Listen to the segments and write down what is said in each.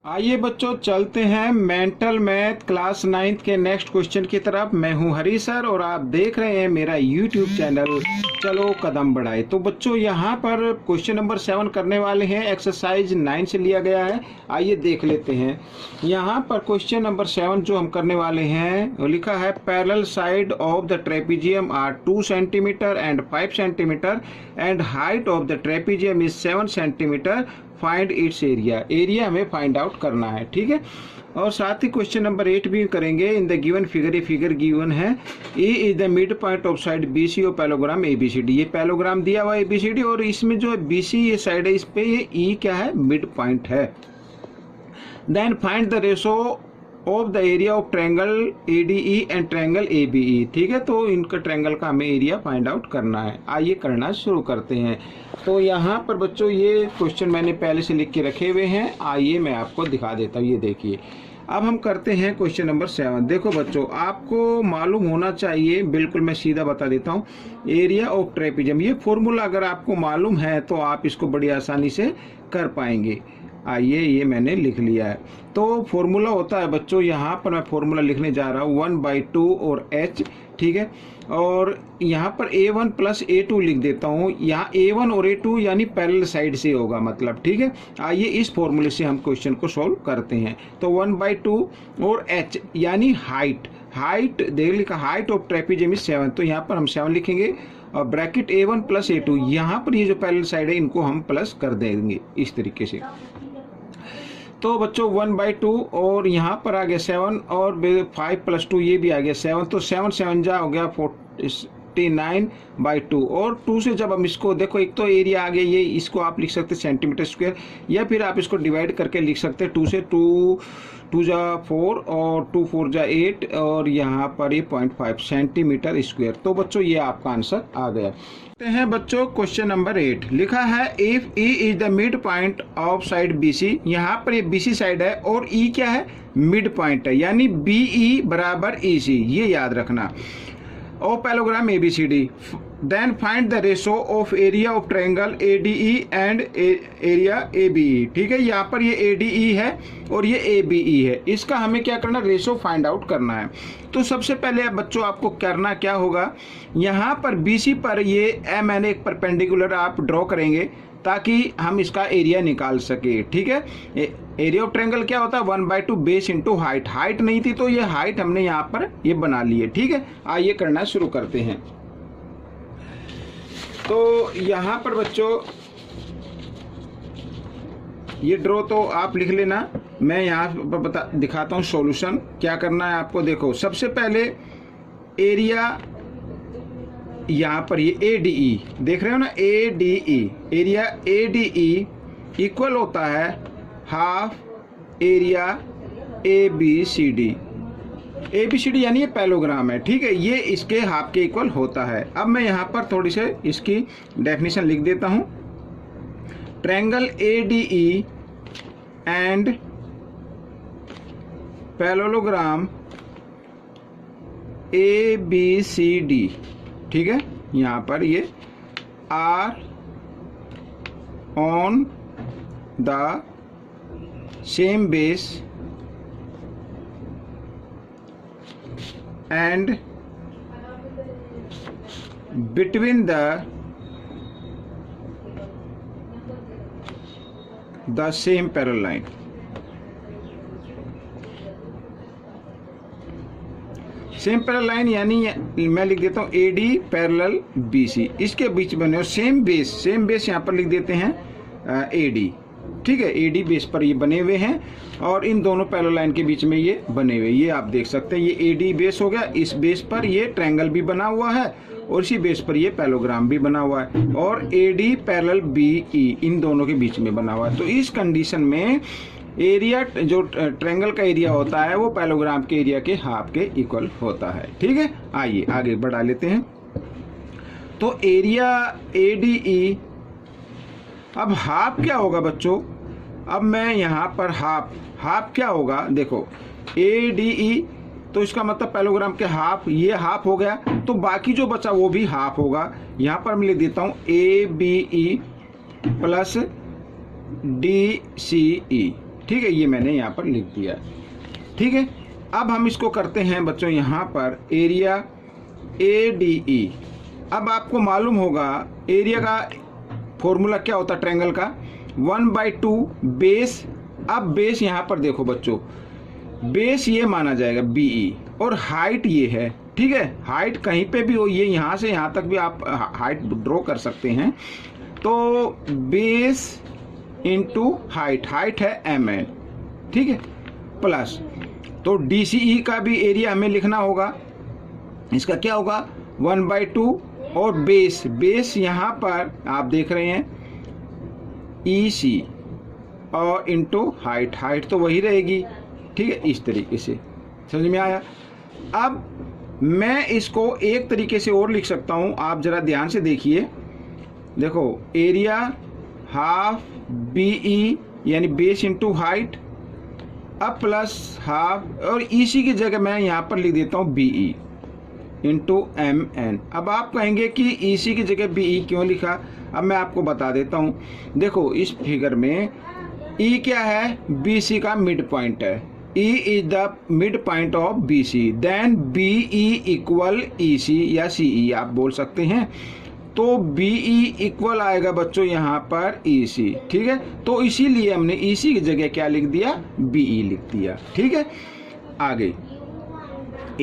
आइए बच्चों चलते हैं मेंटल मैथ क्लास 9th के नेक्स्ट क्वेश्चन की तरफ। मैं हूं हरी सर और आप देख रहे हैं मेरा यूट्यूब चैनल चलो कदम बढ़ाए। तो बच्चों यहां पर क्वेश्चन नंबर 7 करने वाले हैं, एक्सरसाइज 9 से लिया गया है। आइए देख लेते हैं। यहां पर क्वेश्चन नंबर 7 जो हम करने वाले हैं वो लिखा है parallel side of the trapezium are 2 centimetre and 5 centimetre and height of the trapezium is 7 centimetre, find its area. Area हमें फाइंड आउट करना है, ठीक है। और साथ ही क्वेश्चन नंबर 8 भी करेंगे। इन द गिवन फिगर, ये फिगर गिवन है, A is the mid point of side B C of parallelogram A B C D. ये पैलोग्राम दिया हुआ है ए बी सी डी और इसमें जो बी सी ये साइड है, इस पे ये ई क्या है, मिड पॉइंट है। Then find the ratio of the area of triangle ADE and triangle ABE। ठीक है, तो इनका ट्रायंगल का हमें एरिया फाइंड आउट करना है। आइए करना शुरू करते हैं। तो यहाँ पर बच्चों ये क्वेश्चन मैंने पहले से लिख के रखे हुए हैं, आइए मैं आपको दिखा देता हूँ। ये देखिए, अब हम करते हैं क्वेश्चन नंबर 7। देखो बच्चों, आपको मालूम होना चाहिए, बिल्कुल मैं सीधा बता देता हूँ, एरिया ऑफ ट्रेपीजियम। ये फॉर्मूला अगर आपको मालूम है तो आप इसको बड़ी आसानी से कर पाएंगे। आइए, ये मैंने लिख लिया है। तो फॉर्मूला होता है बच्चों, यहाँ पर मैं फॉर्मूला लिखने जा रहा हूँ 1/2 और h, ठीक है। और यहाँ पर A1 प्लस A2 लिख देता हूँ। यहाँ A1 और A2 यानी पैरेलल साइड से होगा मतलब, ठीक है। आइए इस फॉर्मूले से हम क्वेश्चन को सॉल्व करते हैं। तो 1/2 और h यानी हाइट देख लिखा, हाइट ऑफ ट्रेपीजियम इज 7, तो यहाँ पर हम 7 लिखेंगे और ब्रैकेट A1 प्लस A2, यहाँ पर ये जो पैरेलल साइड है इनको हम प्लस कर देंगे इस तरीके से। तो बच्चों 1/2 और यहाँ पर आ गया 7 और 5 + 2 ये भी आ गया 7, तो 7 7 जा हो गया 49/2। और 2 से जब हम इसको देखो, एक तो एरिया आ गया, ये इसको आप लिख सकते सेंटीमीटर स्क्वायर, या फिर आप इसको डिवाइड करके लिख सकते 2 से 2 जा 4 और 2 4 जा 8 और यहाँ पर ये 0.5 सेंटीमीटर स्क्वायर। तो बच्चों ये आपका आंसर आ गया। हैं बच्चों क्वेश्चन नंबर 8, लिखा है if E is the mid point of side BC। यहाँ पर ये BC साइड है और E क्या है, मिड पॉइंट है, यानी BE बराबर EC, ये याद रखना। Of parallelogram ABCD, then find the ratio of area of triangle ADE and area ABE। ठीक है, यहाँ पर ये ADE है और ये ABE है, इसका हमें क्या करना, रेशो फाइंड आउट करना है। तो सबसे पहले बच्चों आपको करना क्या होगा, यहाँ पर BC पर ये मैंने एक परपेंडिकुलर आप ड्रॉ करेंगे ताकि हम इसका एरिया निकाल सके। ठीक है, एरिया ऑफ ट्रायंगल क्या होता है, 1/2 बेस इंटू हाइट नहीं थी तो ये हाइट हमने यहाँ पर ये बना ली है। ठीक है, आइए करना शुरू करते हैं। तो यहाँ पर बच्चों ये ड्रॉ तो आप लिख लेना, मैं यहाँ पर दिखाता हूँ सॉल्यूशन क्या करना है आपको। देखो सबसे पहले एरिया यहाँ पर ये ADE देख रहे हो ना, ADE एरिया ADE इक्वल होता है हाफ एरिया ABCD यानी ये पैलोग्राम है। ठीक है, ये इसके हाफ के इक्वल होता है। अब मैं यहाँ पर थोड़ी से इसकी डेफिनेशन लिख देता हूँ। Triangle ADE and parallelogram ABCD, ठीक है, यहाँ पर ये are on the same base and between the same parallel line. Same parallel line यानी मैं लिख देता हूँ AD पैरेलल BC, इसके बीच बने और सेम बेस यहाँ पर लिख देते हैं AD। ठीक है, AD बेस पर ये बने हुए हैं और इन दोनों पैरेलल लाइन के बीच में ये बने हुए, ये आप देख सकते हैं। ये AD बेस हो गया, इस बेस पर ये ट्रायंगल भी बना हुआ है और इसी बेस पर ये पैलोग्राम भी बना हुआ है और AD पैरेलल BE इन दोनों के बीच में बना हुआ है। तो इस कंडीशन में एरिया जो ट्रायंगल का एरिया होता है वो पैलोग्राम के एरिया के हाफ के इक्वल होता है। ठीक है, आइए आगे बढ़ा लेते हैं। तो एरिया ADE, अब हाफ क्या होगा बच्चों, अब मैं यहाँ पर हाफ क्या होगा, देखो ADE तो इसका मतलब पैलोग्राम के हाफ, ये हाफ हो गया, तो बाकी जो बचा वो भी हाफ होगा। यहाँ पर मैं लिख देता हूँ ABE प्लस DCE। ठीक है, ये मैंने यहाँ पर लिख दिया। ठीक है, अब हम इसको करते हैं बच्चों यहाँ पर एरिया ADE। अब आपको मालूम होगा एरिया का फॉर्मूला क्या होता है ट्रायंगल का, 1/2 बेस। अब बेस यहाँ पर देखो बच्चों, बेस ये माना जाएगा BE और हाइट ये है। ठीक है, हाइट कहीं पे भी हो, ये यहाँ से यहाँ तक भी आप हाइट ड्रॉ कर सकते हैं। तो बेस इंटू हाइट, हाइट है MN, ठीक है, प्लस तो DCE का भी एरिया हमें लिखना होगा। इसका क्या होगा 1/2 और बेस, बेस यहाँ पर आप देख रहे हैं EC और इंटू हाइट, हाइट तो वही रहेगी। ठीक है, इस तरीके से समझ में आया। अब मैं इसको एक तरीके से और लिख सकता हूँ, आप जरा ध्यान से देखिए। देखो एरिया हाफ BE यानी बेस इंटू हाइट, अब प्लस हाफ और EC की जगह मैं यहाँ पर लिख देता हूँ BE इंटू MN। अब आप कहेंगे कि EC की जगह BE क्यों लिखा, अब मैं आपको बता देता हूँ। देखो इस फिगर में E क्या है, BC का मिड पॉइंट है। E is the mid point of BC, then BE equal EC या CE आप बोल सकते हैं। तो BE इक्वल आएगा बच्चों यहाँ पर EC। ठीक है, तो इसीलिए हमने EC की जगह क्या लिख दिया, BE लिख दिया। ठीक है, आगे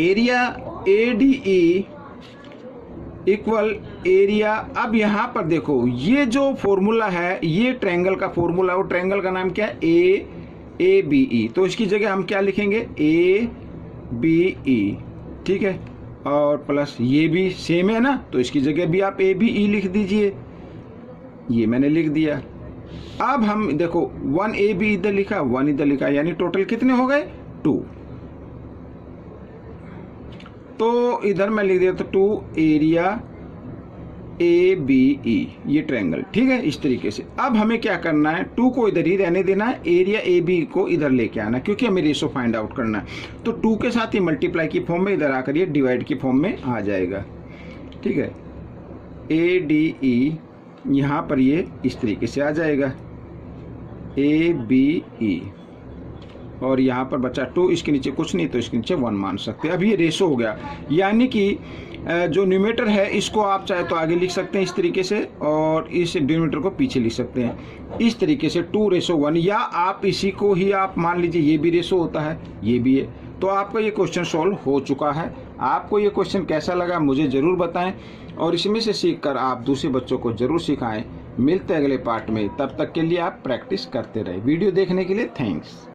एरिया ADE इक्वल एरिया। अब यहाँ पर देखो ये जो फॉर्मूला है, ये ट्रायंगल का फॉर्मूला, वो ट्रायंगल का नाम क्या है ABE। तो इसकी जगह हम क्या लिखेंगे ABE। ठीक है, और प्लस ये भी सेम है ना, तो इसकी जगह भी आप ABE लिख दीजिए। ये मैंने लिख दिया। अब हम देखो 1AB इधर लिखा, 1 इधर लिखा, यानी टोटल कितने हो गए 2। तो इधर मैं लिख देता 2 एरिया ABE, ये ट्रायंगल। ठीक है, इस तरीके से। अब हमें क्या करना है, 2 को इधर ही रहने देना है, एरिया AB को इधर लेके आना है, क्योंकि हमें रेशो फाइंड आउट करना है। तो 2 के साथ ही मल्टीप्लाई की फॉर्म में इधर आकर ये डिवाइड की फॉर्म में आ जाएगा। ठीक है, ADE यहाँ पर ये इस तरीके से आ जाएगा ABE, और यहाँ पर बचा 2, इसके नीचे कुछ नहीं तो इसके नीचे 1 मान सकते हैं। अब ये रेशो हो गया, यानी कि जो न्यूमेटर है इसको आप चाहे तो आगे लिख सकते हैं इस तरीके से, और इस डिनोमिनेटर को पीछे लिख सकते हैं इस तरीके से 2:1, या आप इसी को ही आप मान लीजिए ये भी रेशो होता है, ये भी है। तो आपका ये क्वेश्चन सॉल्व हो चुका है। आपको ये क्वेश्चन कैसा लगा मुझे ज़रूर बताएं, और इसमें से सीखकर आप दूसरे बच्चों को ज़रूर सिखाएं। मिलते हैं अगले पार्ट में, तब तक के लिए आप प्रैक्टिस करते रहें। वीडियो देखने के लिए थैंक्स।